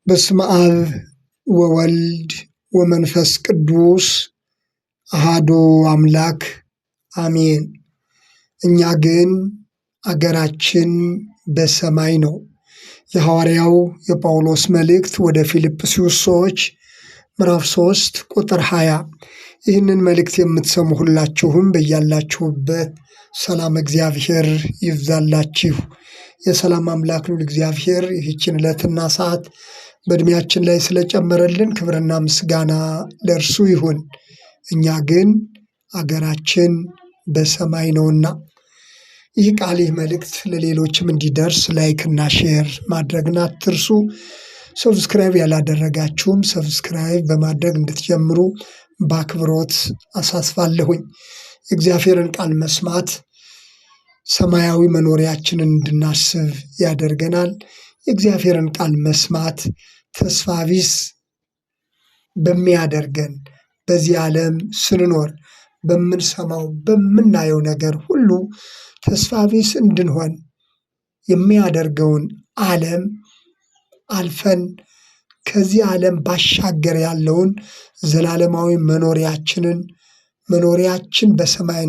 በስመ አብ ወወልድ ወመንፈስ ቅዱስ አሃዱ አምላክ አሜን። እኛ ግን አገራችን በሰማይ ነው። የሐዋርያው የጳውሎስ መልእክት ወደ ፊልጵስዩስ ሰዎች ምዕራፍ 3 ቁጥር 20። ይህንን መልእክት የምትሰሙ ሁላችሁም በያላችሁበት ሰላም እግዚአብሔር ይብዛላችሁ። የሰላም አምላክ ልዑል እግዚአብሔር ይህችን ዕለትና ሰዓት በዕድሜያችን ላይ ስለጨመረልን ክብርና ምስጋና ለእርሱ ይሁን። እኛ ግን አገራችን በሰማይ ነውና ይህ ቃል ይህ መልእክት ለሌሎችም እንዲደርስ ላይክና ሼር ማድረግን አትርሱ። ሰብስክራይብ ያላደረጋችሁም ሰብስክራይብ በማድረግ እንድትጀምሩ በአክብሮት አሳስባለሁኝ። የእግዚአብሔርን ቃል መስማት ሰማያዊ መኖሪያችንን እንድናስብ ያደርገናል። የእግዚአብሔርን ቃል መስማት ተስፋ ቢስ በሚያደርገን በዚህ ዓለም ስንኖር በምንሰማው በምናየው ነገር ሁሉ ተስፋ ቢስ እንድንሆን የሚያደርገውን ዓለም አልፈን ከዚህ ዓለም ባሻገር ያለውን ዘላለማዊ መኖሪያችን በሰማይ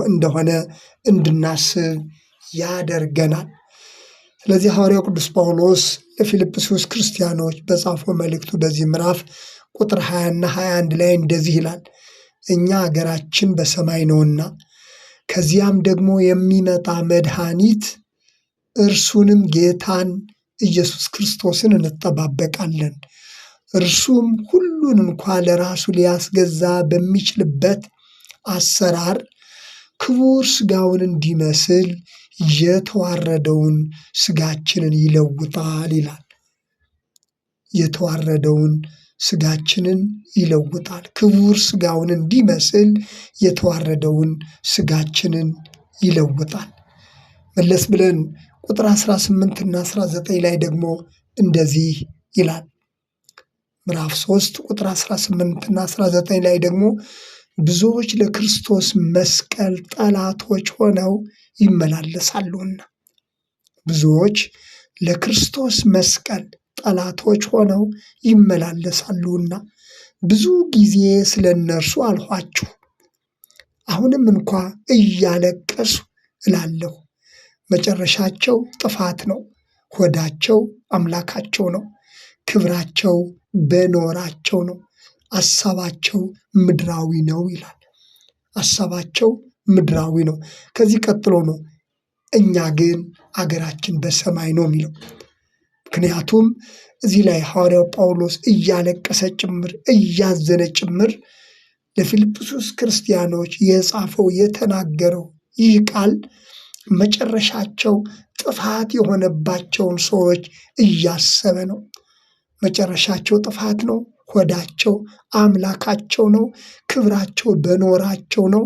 እንደሆነ እንድናስብ ያደርገናል። ስለዚህ ሐዋርያው ቅዱስ ጳውሎስ ለፊልጵስዩስ ክርስቲያኖች በጻፈው መልእክቱ በዚህ ምዕራፍ ቁጥር 20 እና 21 ላይ እንደዚህ ይላል። እኛ አገራችን በሰማይ ነውና ከዚያም ደግሞ የሚመጣ መድኃኒት እርሱንም ጌታን ኢየሱስ ክርስቶስን እንጠባበቃለን። እርሱም ሁሉን እንኳ ለራሱ ሊያስገዛ በሚችልበት አሰራር ክቡር ሥጋውን እንዲመስል የተዋረደውን ሥጋችንን ይለውጣል ይላል። የተዋረደውን ሥጋችንን ይለውጣል። ክቡር ሥጋውን እንዲመስል የተዋረደውን ሥጋችንን ይለውጣል። መለስ ብለን ቁጥር 18 እና 19 ላይ ደግሞ እንደዚህ ይላል። ምዕራፍ 3 ቁጥር 18 እና 19 ላይ ደግሞ ብዙዎች ለክርስቶስ መስቀል ጠላቶች ሆነው ይመላለሳሉና። ብዙዎች ለክርስቶስ መስቀል ጠላቶች ሆነው ይመላለሳሉና ብዙ ጊዜ ስለ እነርሱ አልኋችሁ፣ አሁንም እንኳ እያለቀሱ እላለሁ። መጨረሻቸው ጥፋት ነው፣ ሆዳቸው አምላካቸው ነው፣ ክብራቸው በኖራቸው ነው፣ አሳባቸው ምድራዊ ነው ይላል። አሳባቸው ምድራዊ ነው። ከዚህ ቀጥሎ ነው እኛ ግን አገራችን በሰማይ ነው የሚለው። ምክንያቱም እዚህ ላይ ሐዋርያው ጳውሎስ እያለቀሰ ጭምር እያዘነ ጭምር ለፊልጵስዩስ ክርስቲያኖች የጻፈው የተናገረው ይህ ቃል መጨረሻቸው ጥፋት የሆነባቸውን ሰዎች እያሰበ ነው። መጨረሻቸው ጥፋት ነው፣ ሆዳቸው አምላካቸው ነው፣ ክብራቸው በኖራቸው ነው፣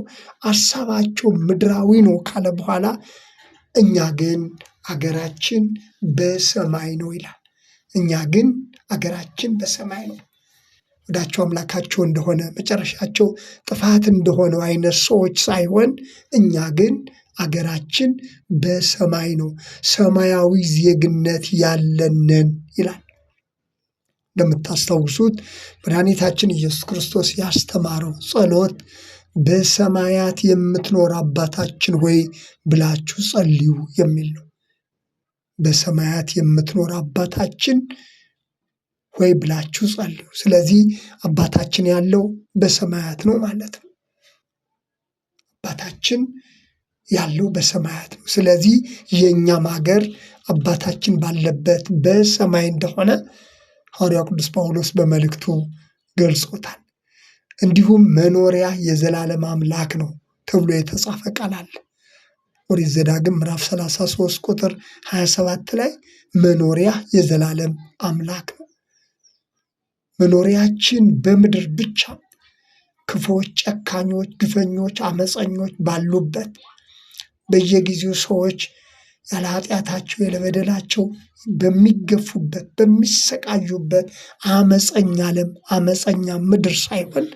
አሳባቸው ምድራዊ ነው ካለ በኋላ እኛ ግን አገራችን በሰማይ ነው ይላል። እኛ ግን አገራችን በሰማይ ነው። ሆዳቸው አምላካቸው እንደሆነ መጨረሻቸው ጥፋት እንደሆነው አይነት ሰዎች ሳይሆን እኛ ግን አገራችን በሰማይ ነው፣ ሰማያዊ ዜግነት ያለንን ይላል። እንደምታስታውሱት መድኃኒታችን ኢየሱስ ክርስቶስ ያስተማረው ጸሎት በሰማያት የምትኖር አባታችን ሆይ ብላችሁ ጸልዩ የሚል ነው። በሰማያት የምትኖር አባታችን ሆይ ብላችሁ ጸልዩ። ስለዚህ አባታችን ያለው በሰማያት ነው ማለት ነው። አባታችን ያለው በሰማያት ነው። ስለዚህ የእኛም ሀገር አባታችን ባለበት በሰማይ እንደሆነ ሐዋርያው ቅዱስ ጳውሎስ በመልእክቱ ገልጾታል። እንዲሁም መኖሪያ የዘላለም አምላክ ነው ተብሎ የተጻፈ ቃል አለ። ኦሪት ዘዳግም ምዕራፍ 33 ቁጥር 27 ላይ መኖሪያ የዘላለም አምላክ ነው። መኖሪያችን በምድር ብቻ ክፉዎች፣ ጨካኞች፣ ግፈኞች፣ አመፀኞች ባሉበት በየጊዜው ሰዎች ያለ ኃጢአታቸው ያለ በደላቸው በሚገፉበት በሚሰቃዩበት አመፀኛ ዓለም አመፀኛ ምድር ሳይሆን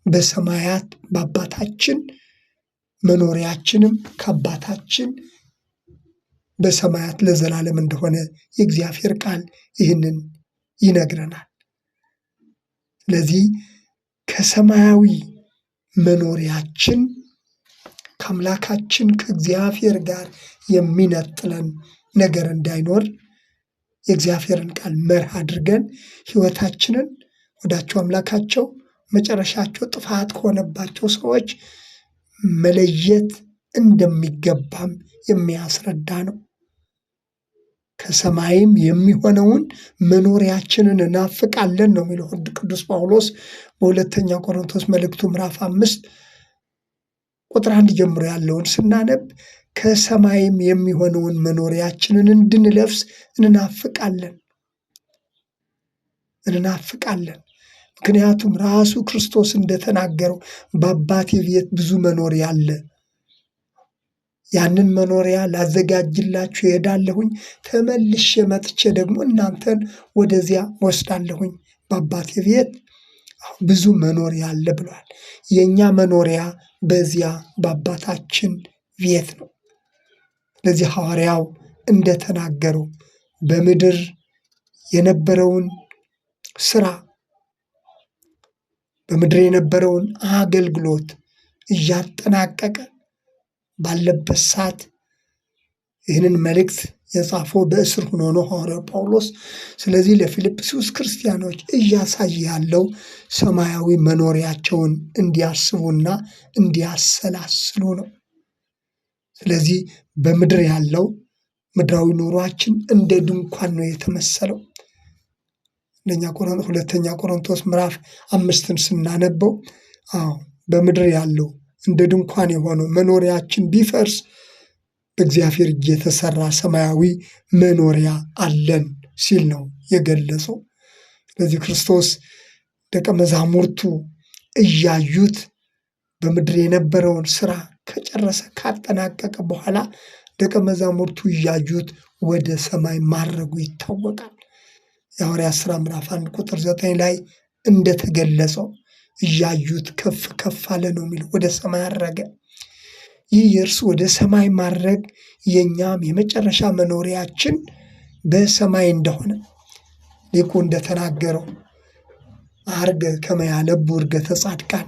በሰማያት በአባታችን መኖሪያችንም ከአባታችን በሰማያት ለዘላለም እንደሆነ የእግዚአብሔር ቃል ይህንን ይነግረናል። ስለዚህ ከሰማያዊ መኖሪያችን ከአምላካችን ከእግዚአብሔር ጋር የሚነጥለን ነገር እንዳይኖር የእግዚአብሔርን ቃል መርህ አድርገን ሕይወታችንን ወዳቸው አምላካቸው መጨረሻቸው ጥፋት ከሆነባቸው ሰዎች መለየት እንደሚገባም የሚያስረዳ ነው። ከሰማይም የሚሆነውን መኖሪያችንን እናፍቃለን ነው የሚለው ቅዱስ ጳውሎስ በሁለተኛ ቆሮንቶስ መልእክቱ ምዕራፍ 5 ቁጥር 1 ጀምሮ ያለውን ስናነብ ከሰማይም የሚሆነውን መኖሪያችንን እንድንለብስ እንናፍቃለን። ምክንያቱም ራሱ ክርስቶስ እንደተናገረው በአባቴ ቤት ብዙ መኖሪያ አለ፣ ያንን መኖሪያ ላዘጋጅላችሁ እሄዳለሁኝ፣ ተመልሼ መጥቼ ደግሞ እናንተን ወደዚያ ወስዳለሁኝ፣ በአባቴ ቤት ብዙ መኖሪያ አለ ብሏል። የእኛ መኖሪያ በዚያ በአባታችን ቤት ነው። ስለዚህ ሐዋርያው እንደተናገረው በምድር የነበረውን ስራ በምድር የነበረውን አገልግሎት እያጠናቀቀ ባለበት ሰዓት ይህንን መልእክት የጻፈው በእስር ሆኖ ነው ሐዋርያው ጳውሎስ። ስለዚህ ለፊልጵስዩስ ክርስቲያኖች እያሳየ ያለው ሰማያዊ መኖሪያቸውን እንዲያስቡና እንዲያሰላስሉ ነው። ስለዚህ በምድር ያለው ምድራዊ ኑሯችን እንደ ድንኳን ነው የተመሰለው። ሁለተኛ ቆሮንቶስ ምዕራፍ 5 ስናነበው በምድር ያለው እንደ ድንኳን የሆነው መኖሪያችን ቢፈርስ በእግዚአብሔር እጅ የተሰራ ሰማያዊ መኖሪያ አለን ሲል ነው የገለጸው። ስለዚህ ክርስቶስ ደቀ መዛሙርቱ እያዩት በምድር የነበረውን ስራ ከጨረሰ ካጠናቀቀ በኋላ ደቀ መዛሙርቱ እያዩት ወደ ሰማይ ማረጉ ይታወቃል። የሐዋርያት ሥራ ምዕራፍ 1 ቁጥር 9 ላይ እንደተገለጸው እያዩት ከፍ ከፍ አለ ነው የሚለው፣ ወደ ሰማይ አረገ። ይህ የእርሱ ወደ ሰማይ ማድረግ የእኛም የመጨረሻ መኖሪያችን በሰማይ እንደሆነ ሊቁ እንደተናገረው አርገ ከመ ያለቡ ዕርገተ ጻድቃን፣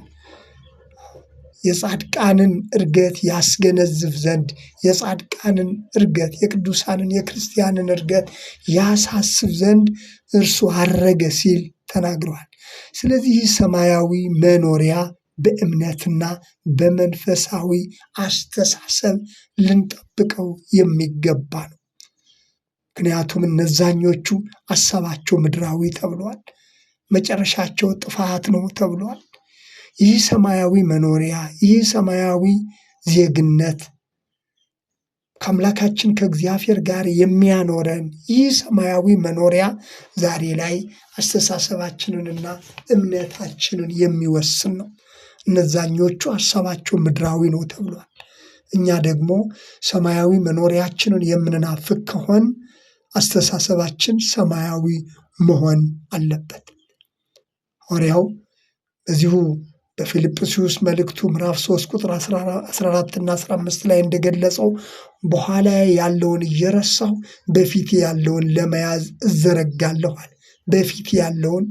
የጻድቃንን ዕርገት ያስገነዝብ ዘንድ የጻድቃንን ዕርገት የቅዱሳንን የክርስቲያንን ዕርገት ያሳስብ ዘንድ እርሱ አረገ ሲል ተናግረዋል። ስለዚህ ሰማያዊ መኖሪያ በእምነትና በመንፈሳዊ አስተሳሰብ ልንጠብቀው የሚገባ ነው። ምክንያቱም እነዛኞቹ አሳባቸው ምድራዊ ተብሏል፣ መጨረሻቸው ጥፋት ነው ተብሏል። ይህ ሰማያዊ መኖሪያ ይህ ሰማያዊ ዜግነት ከአምላካችን ከእግዚአብሔር ጋር የሚያኖረን ይህ ሰማያዊ መኖሪያ ዛሬ ላይ አስተሳሰባችንንና እምነታችንን የሚወስን ነው። እነዛኞቹ ሀሳባቸው ምድራዊ ነው ተብሏል። እኛ ደግሞ ሰማያዊ መኖሪያችንን የምንናፍቅ ከሆን አስተሳሰባችን ሰማያዊ መሆን አለበት። ሐዋርያው በዚሁ በፊልጵስዩስ መልእክቱ ምዕራፍ 3 ቁጥር 14 እና 15 ላይ እንደገለጸው በኋላ ያለውን እየረሳሁ በፊት ያለውን ለመያዝ እዘረጋለኋል። በፊት ያለውን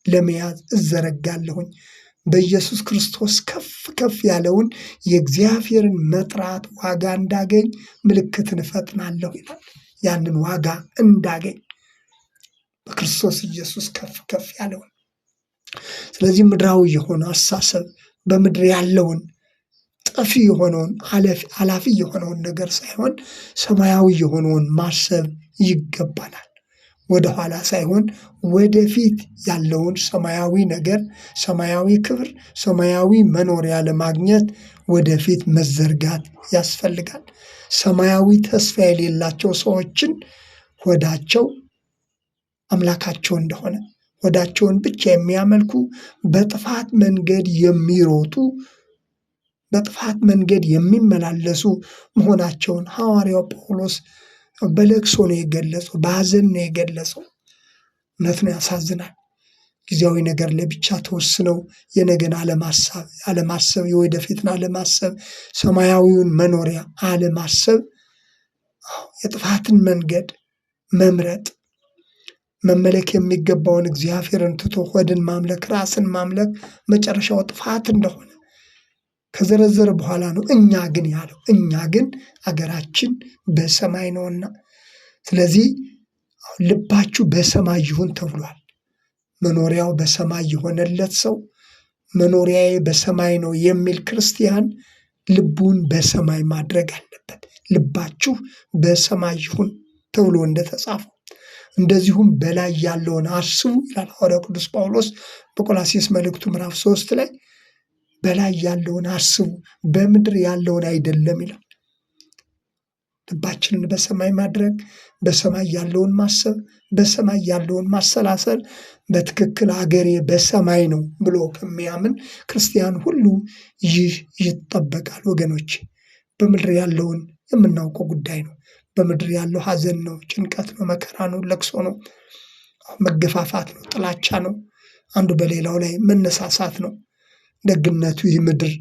ለመያዝ እዘረጋለሁኝ፣ በኢየሱስ ክርስቶስ ከፍ ከፍ ያለውን የእግዚአብሔርን መጥራት ዋጋ እንዳገኝ ምልክትን እፈጥናለሁ ይላል። ያንን ዋጋ እንዳገኝ በክርስቶስ ኢየሱስ ከፍ ከፍ ያለውን። ስለዚህ ምድራዊ የሆነ አሳሰብ በምድር ያለውን ጠፊ የሆነውን አላፊ የሆነውን ነገር ሳይሆን ሰማያዊ የሆነውን ማሰብ ይገባናል። ወደኋላ ሳይሆን ወደፊት ያለውን ሰማያዊ ነገር፣ ሰማያዊ ክብር፣ ሰማያዊ መኖሪያ ለማግኘት ወደፊት መዘርጋት ያስፈልጋል። ሰማያዊ ተስፋ የሌላቸው ሰዎችን ሆዳቸው አምላካቸው እንደሆነ ሆዳቸውን ብቻ የሚያመልኩ በጥፋት መንገድ የሚሮጡ በጥፋት መንገድ የሚመላለሱ መሆናቸውን ሐዋርያው ጳውሎስ በለቅሶ ነው የገለጸው፣ በሐዘን ነው የገለጸው። እውነት ነው፣ ያሳዝናል። ጊዜያዊ ነገር ለብቻ ተወስነው የነገን አለማሰብ፣ የወደፊትን አለማሰብ፣ ሰማያዊውን መኖሪያ አለማሰብ፣ የጥፋትን መንገድ መምረጥ መመለክ የሚገባውን እግዚአብሔርን ትቶ ሆድን ማምለክ፣ ራስን ማምለክ መጨረሻው ጥፋት እንደሆነ ከዘረዘረ በኋላ ነው እኛ ግን ያለው። እኛ ግን አገራችን በሰማይ ነውና፣ ስለዚህ ልባችሁ በሰማይ ይሁን ተብሏል። መኖሪያው በሰማይ የሆነለት ሰው መኖሪያዬ በሰማይ ነው የሚል ክርስቲያን ልቡን በሰማይ ማድረግ አለበት። ልባችሁ በሰማይ ይሁን ተብሎ እንደተጻፈው እንደዚሁም በላይ ያለውን አስቡ ይላል ሐዋርያው ቅዱስ ጳውሎስ በቆላስይስ መልእክቱ ምዕራፍ 3 ላይ በላይ ያለውን አስቡ በምድር ያለውን አይደለም ይላል። ልባችንን በሰማይ ማድረግ፣ በሰማይ ያለውን ማሰብ፣ በሰማይ ያለውን ማሰላሰል፣ በትክክል አገሬ በሰማይ ነው ብሎ ከሚያምን ክርስቲያን ሁሉ ይህ ይጠበቃል። ወገኖች በምድር ያለውን የምናውቀው ጉዳይ ነው። በምድር ያለው ሐዘን ነው፣ ጭንቀት ነው፣ መከራ ነው፣ ለቅሶ ነው፣ መገፋፋት ነው፣ ጥላቻ ነው፣ አንዱ በሌላው ላይ መነሳሳት ነው። ደግነቱ ይህ ምድር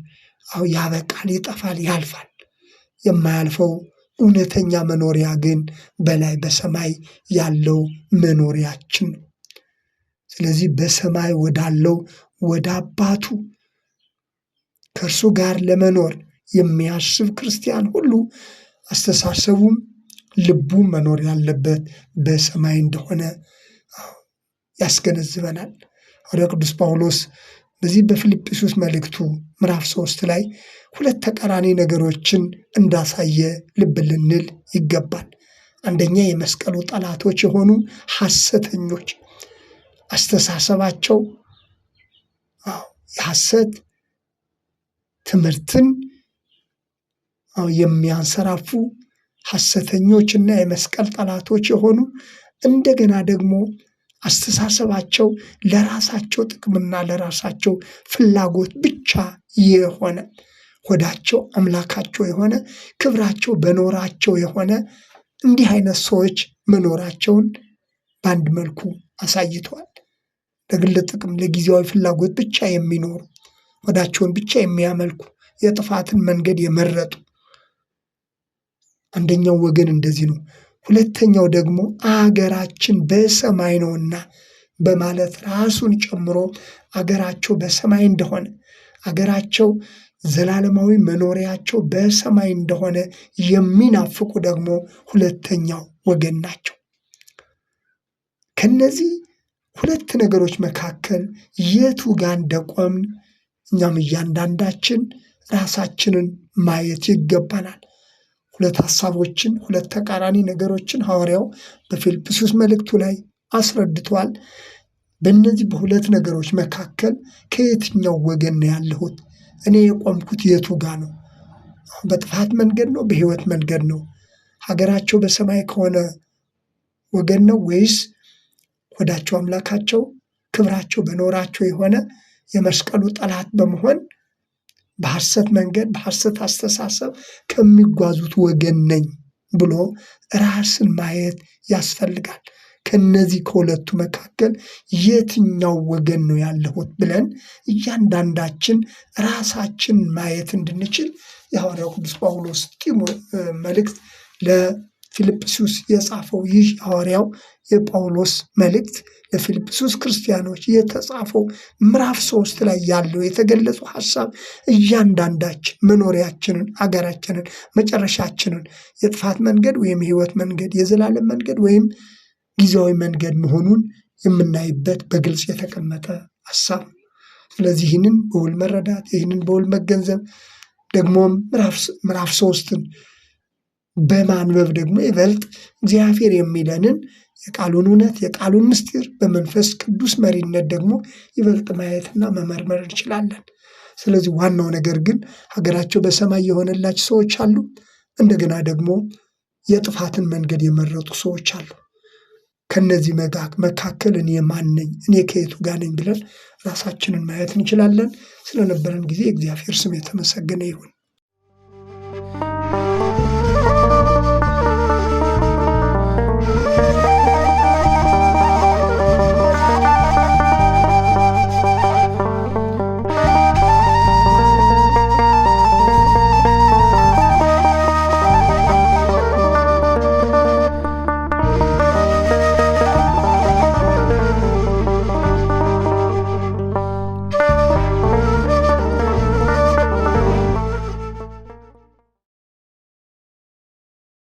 ያበቃል፣ ይጠፋል፣ ያልፋል። የማያልፈው እውነተኛ መኖሪያ ግን በላይ በሰማይ ያለው መኖሪያችን ነው። ስለዚህ በሰማይ ወዳለው ወደ አባቱ ከእርሱ ጋር ለመኖር የሚያስብ ክርስቲያን ሁሉ አስተሳሰቡም ልቡም መኖር ያለበት በሰማይ እንደሆነ ያስገነዝበናል። ወደ ቅዱስ ጳውሎስ በዚህ በፊልጵስዩስ መልእክቱ ምዕራፍ 3 ላይ ሁለት ተቃራኒ ነገሮችን እንዳሳየ ልብ ልንል ይገባል። አንደኛ የመስቀሉ ጠላቶች የሆኑ ሐሰተኞች አስተሳሰባቸው የሐሰት ትምህርትን የሚያንሰራፉ ሐሰተኞችና የመስቀል ጠላቶች የሆኑ እንደገና ደግሞ አስተሳሰባቸው ለራሳቸው ጥቅምና ለራሳቸው ፍላጎት ብቻ የሆነ ሆዳቸው አምላካቸው የሆነ ክብራቸው በኖራቸው የሆነ እንዲህ አይነት ሰዎች መኖራቸውን በአንድ መልኩ አሳይተዋል። ለግል ጥቅም ለጊዜያዊ ፍላጎት ብቻ የሚኖሩ ሆዳቸውን ብቻ የሚያመልኩ የጥፋትን መንገድ የመረጡ አንደኛው ወገን እንደዚህ ነው። ሁለተኛው ደግሞ አገራችን በሰማይ ነውና በማለት ራሱን ጨምሮ አገራቸው በሰማይ እንደሆነ አገራቸው ዘላለማዊ መኖሪያቸው በሰማይ እንደሆነ የሚናፍቁ ደግሞ ሁለተኛው ወገን ናቸው። ከነዚህ ሁለት ነገሮች መካከል የቱ ጋር እንደቆምን እኛም እያንዳንዳችን ራሳችንን ማየት ይገባናል። ሁለት ሐሳቦችን ሁለት ተቃራኒ ነገሮችን ሐዋርያው በፊልጵስዩስ መልእክቱ ላይ አስረድቷል። በእነዚህ በሁለት ነገሮች መካከል ከየትኛው ወገን ነው ያለሁት? እኔ የቆምኩት የቱ ጋር ነው? በጥፋት መንገድ ነው? በሕይወት መንገድ ነው? ሀገራቸው በሰማይ ከሆነ ወገን ነው ወይስ ሆዳቸው አምላካቸው ክብራቸው በኖራቸው የሆነ የመስቀሉ ጠላት በመሆን በሐሰት መንገድ በሐሰት አስተሳሰብ ከሚጓዙት ወገን ነኝ ብሎ ራስን ማየት ያስፈልጋል። ከነዚህ ከሁለቱ መካከል የትኛው ወገን ነው ያለሁት ብለን እያንዳንዳችን ራሳችን ማየት እንድንችል የሐዋርያው ቅዱስ ጳውሎስ መልእክት ለፊልጵስዩስ የጻፈው ይህ ሐዋርያው የጳውሎስ መልእክት ለፊልጵስዩስ ክርስቲያኖች የተጻፈው ምዕራፍ 3 ላይ ያለው የተገለጸው ሐሳብ እያንዳንዳችን መኖሪያችንን፣ አገራችንን፣ መጨረሻችንን የጥፋት መንገድ ወይም የሕይወት መንገድ፣ የዘላለም መንገድ ወይም ጊዜያዊ መንገድ መሆኑን የምናይበት በግልጽ የተቀመጠ ሐሳብ። ስለዚህ ይህንን በውል መረዳት ይህንን በውል መገንዘብ ደግሞም ምዕራፍ 3ን በማንበብ ደግሞ ይበልጥ እግዚአብሔር የሚለንን የቃሉን እውነት የቃሉን ምስጢር በመንፈስ ቅዱስ መሪነት ደግሞ ይበልጥ ማየትና መመርመር እንችላለን። ስለዚህ ዋናው ነገር ግን ሀገራቸው በሰማይ የሆነላቸው ሰዎች አሉ። እንደገና ደግሞ የጥፋትን መንገድ የመረጡ ሰዎች አሉ። ከነዚህ መካከል እኔ ማን ነኝ? እኔ ከየቱ ጋር ነኝ ብለን ራሳችንን ማየት እንችላለን። ስለነበረን ጊዜ እግዚአብሔር ስም የተመሰገነ ይሁን።